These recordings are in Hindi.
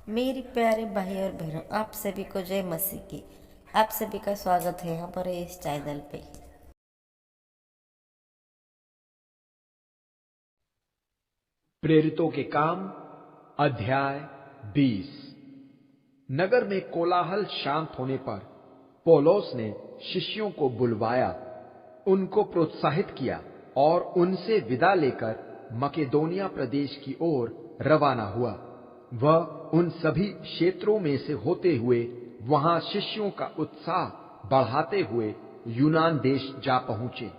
मेरी प्यारे भाई और बहनों, आप सभी को जय मसीह की। आप सभी का स्वागत है हमारे इस चैनल पे। प्रेरितों के काम अध्याय 20। नगर में कोलाहल शांत होने पर पौलुस ने शिष्यों को बुलवाया, उनको प्रोत्साहित किया और उनसे विदा लेकर मकेदोनिया प्रदेश की ओर रवाना हुआ। वह उन सभी क्षेत्रों में से होते हुए वहां शिष्यों का उत्साह बढ़ाते हुए यूनान देश जा पहुंचे।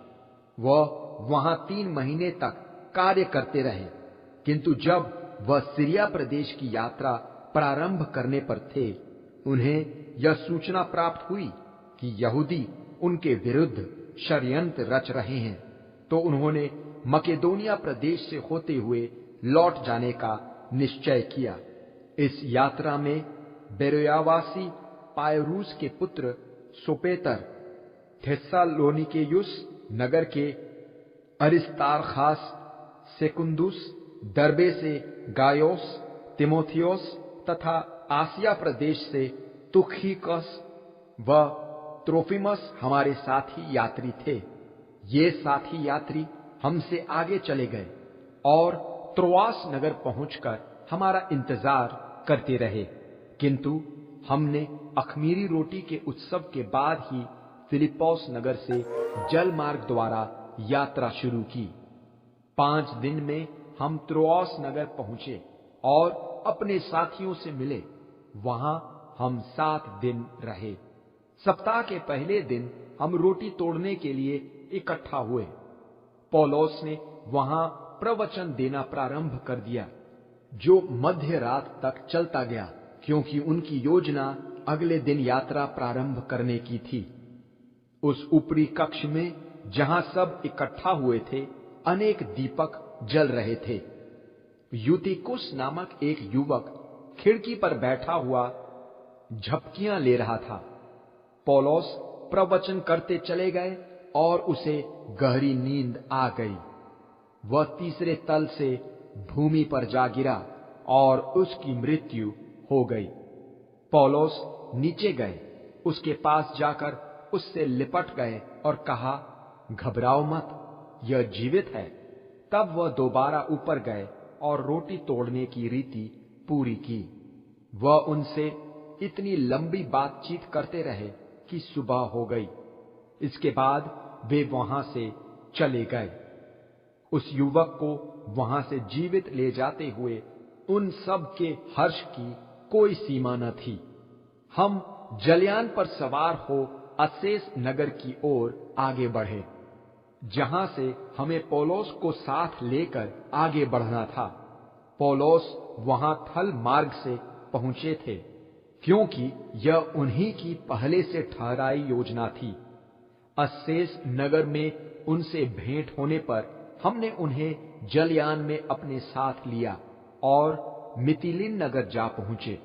वह वहां 3 महीने तक कार्य करते रहे, किंतु जब वह सीरिया प्रदेश की यात्रा प्रारंभ करने पर थे, उन्हें यह सूचना प्राप्त हुई कि यहूदी उनके विरुद्ध षड्यंत्र रच रहे हैं। तो उन्होंने मकेदोनिया प्रदेश से होते हुए लौट जाने का निश्चय किया। इस यात्रा में बेरोयावासी पायरूस के पुत्र सोपेतर, थेस्सालोनिकेयुस नगर के अरिस्तार्खास, सेकुंदुस, दर्बे से गायोस, तिमोथियोस तथा आसिया प्रदेश से तुखिकस व त्रोफिमस हमारे साथी यात्री थे। ये साथी यात्री हमसे आगे चले गए और त्रोआस नगर पहुंचकर हमारा इंतजार करते रहे, किंतु हमने अख़मीरी रोटी के उत्सव के बाद ही फिलिप्पौस नगर से जल मार्ग द्वारा यात्रा शुरू की। 5 दिन में हम त्रोआस नगर पहुंचे और अपने साथियों से मिले। वहां हम 7 दिन रहे। सप्ताह के पहले दिन हम रोटी तोड़ने के लिए इकट्ठा हुए। पौलुस ने वहां प्रवचन देना प्रारंभ कर दिया, जो मध्य रात तक चलता गया, क्योंकि उनकी योजना अगले दिन यात्रा प्रारंभ करने की थी। उस ऊपरी कक्ष में जहां सब इकट्ठा हुए थे, अनेक दीपक जल रहे थे। यूतिकुस नामक एक युवक खिड़की पर बैठा हुआ झपकियां ले रहा था। पौलुस प्रवचन करते चले गए और उसे गहरी नींद आ गई। वह तीसरे तल से भूमि पर जा गिरा और उसकी मृत्यु हो गई। पौलुस नीचे गए, उसके पास जाकर उससे लिपट गए और कहा, घबराओ मत, यह जीवित है। तब वह दोबारा ऊपर गए और रोटी तोड़ने की रीति पूरी की। वह उनसे इतनी लंबी बातचीत करते रहे कि सुबह हो गई। इसके बाद वे वहां से चले गए। उस युवक को वहां से जीवित ले जाते हुए उन सब के हर्ष की कोई सीमा न थी। हम जलयान पर सवार हो अस्सेस नगर की ओर आगे बढ़े, जहां से हमें पौलुस को साथ लेकर आगे बढ़ना था। पौलुस वहां थल मार्ग से पहुंचे थे, क्योंकि यह उन्हीं की पहले से ठहराई योजना थी। अस्सेस नगर में उनसे भेंट होने पर हमने उन्हें जलयान में अपने साथ लिया और मितिलीन नगर जा पहुंचे।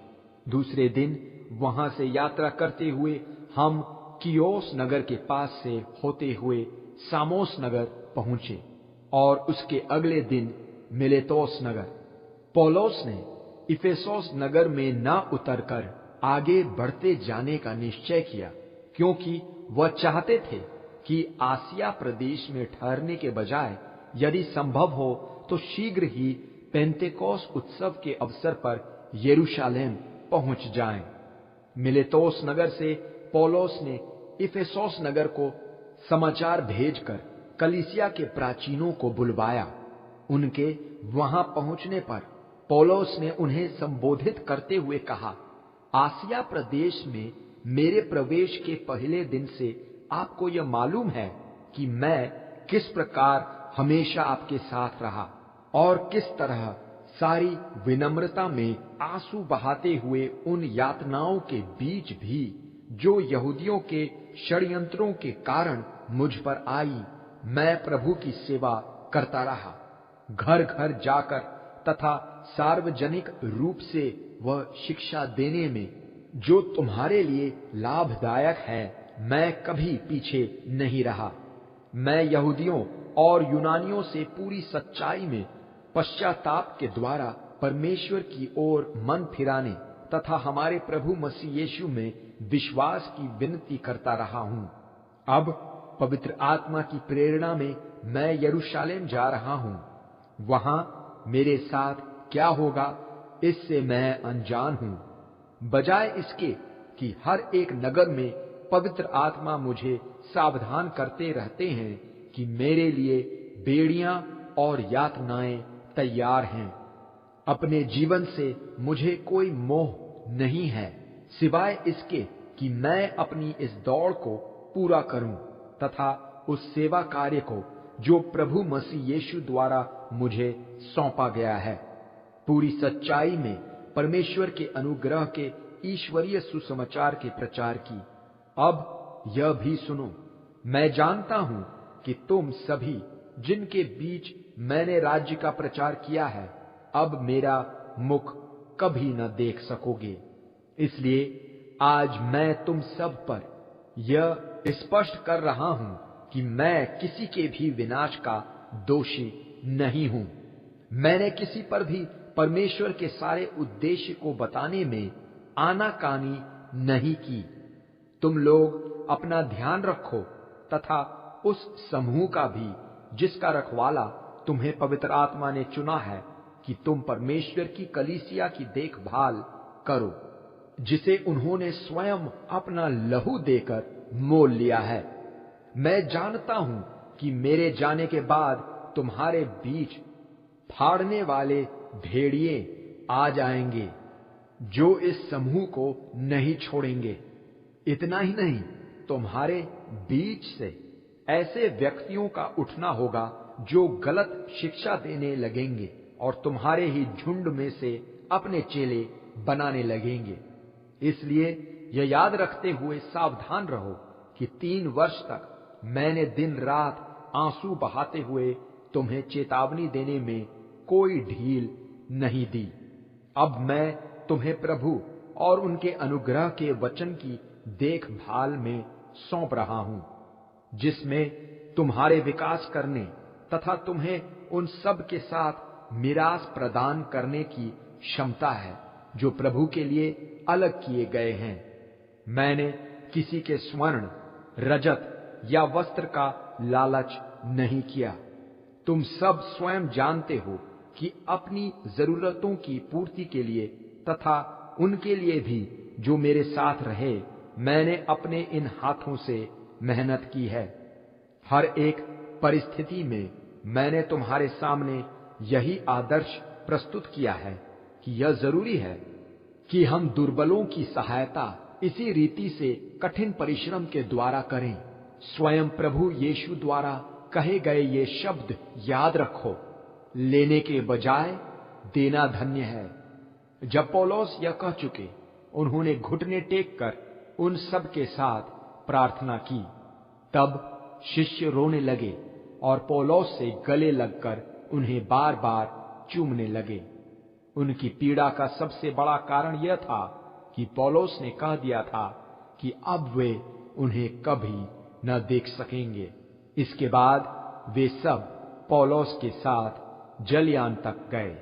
दूसरे दिन वहां से यात्रा करते हुए हम कियोस नगर के पास से होते हुए सामोस नगर पहुंचे और उसके अगले दिन मिलेतोस नगर। पौलुस ने इफेसोस नगर में न उतरकर आगे बढ़ते जाने का निश्चय किया, क्योंकि वह चाहते थे कि आसिया प्रदेश में ठहरने के बजाय यदि संभव हो तो शीघ्र ही पेंतेकोस उत्सव के अवसर पर यरूशलेम पहुंच जाएं। मिलेतोस नगर से पौलुस ने इफेसोस नगर को समाचार भेजकर कलीसिया के प्राचीनों को बुलवाया। उनके वहां पहुंचने पर पौलुस ने उन्हें संबोधित करते हुए कहा, आसिया प्रदेश में मेरे प्रवेश के पहले दिन से आपको यह मालूम है कि मैं किस प्रकार हमेशा आपके साथ रहा और किस तरह सारी विनम्रता में आंसू बहाते हुए उन यातनाओं के बीच भी जो यहूदियों के षड्यंत्रों के कारण मुझ पर आई, मैं प्रभु की सेवा करता रहा। घर घर जाकर तथा सार्वजनिक रूप से वह शिक्षा देने में जो तुम्हारे लिए लाभदायक है, मैं कभी पीछे नहीं रहा। मैं यहूदियों और यूनानियों से पूरी सच्चाई में पश्चाताप के द्वारा परमेश्वर की ओर मन फिराने तथा हमारे प्रभु मसीह यीशु में विश्वास की विनती करता रहा हूं। अब पवित्र आत्मा की प्रेरणा में मैं यरूशलेम जा रहा हूं। वहां मेरे साथ क्या होगा इससे मैं अनजान हूं। बजाय इसके कि हर एक नगर में पवित्र आत्मा मुझे सावधान करते रहते हैं कि मेरे लिए बेड़ियां और यातनाएं तैयार हैं। अपने जीवन से मुझे कोई मोह नहीं है, सिवाय इसके कि मैं अपनी इस दौड़ को पूरा करूं तथा उस सेवा कार्य को जो प्रभु मसीह यीशु द्वारा मुझे सौंपा गया है, पूरी सच्चाई में परमेश्वर के अनुग्रह के ईश्वरीय सुसमाचार के प्रचार की। अब यह भी सुनो, मैं जानता हूं कि तुम सभी जिनके बीच मैंने राज्य का प्रचार किया है, अब मेरा मुख कभी न देख सकोगे। इसलिए आज मैं तुम सब पर यह स्पष्ट कर रहा हूं कि मैं किसी के भी विनाश का दोषी नहीं हूं। मैंने किसी पर भी परमेश्वर के सारे उद्देश्य को बताने में आनाकानी नहीं की। तुम लोग अपना ध्यान रखो तथा उस समूह का भी जिसका रखवाला तुम्हें पवित्र आत्मा ने चुना है कि तुम परमेश्वर की कलीसिया की देखभाल करो, जिसे उन्होंने स्वयं अपना लहू देकर मोल लिया है। मैं जानता हूं कि मेरे जाने के बाद तुम्हारे बीच फाड़ने वाले भेड़िए आ जाएंगे, जो इस समूह को नहीं छोड़ेंगे। इतना ही नहीं, तुम्हारे बीच से ऐसे व्यक्तियों का उठना होगा जो गलत शिक्षा देने लगेंगे और तुम्हारे ही झुंड में से अपने चेले बनाने लगेंगे। इसलिए यह याद रखते हुए सावधान रहो कि 3 वर्ष तक मैंने दिन रात आंसू बहाते हुए तुम्हें चेतावनी देने में कोई ढील नहीं दी। अब मैं तुम्हें प्रभु और उनके अनुग्रह के वचन की देखभाल में सौंप रहा हूं, जिसमें तुम्हारे विकास करने तथा तुम्हें उन सब के साथ मिरास प्रदान करने की क्षमता है जो प्रभु के लिए अलग किए गए हैं। मैंने किसी के स्वर्ण, रजत या वस्त्र का लालच नहीं किया। तुम सब स्वयं जानते हो कि अपनी जरूरतों की पूर्ति के लिए तथा उनके लिए भी जो मेरे साथ रहे, मैंने अपने इन हाथों से मेहनत की है। हर एक परिस्थिति में मैंने तुम्हारे सामने यही आदर्श प्रस्तुत किया है कि यह जरूरी है कि हम दुर्बलों की सहायता इसी रीति से कठिन परिश्रम के द्वारा करें। स्वयं प्रभु यीशु द्वारा कहे गए ये शब्द याद रखो, लेने के बजाय देना धन्य है। जब पौलुस यह कह चुके, उन्होंने घुटने टेक कर उन सब के साथ प्रार्थना की। तब शिष्य रोने लगे और पौलुस से गले लगकर उन्हें बार बार चूमने लगे। उनकी पीड़ा का सबसे बड़ा कारण यह था कि पौलुस ने कह दिया था कि अब वे उन्हें कभी न देख सकेंगे। इसके बाद वे सब पौलुस के साथ जलयान तक गए।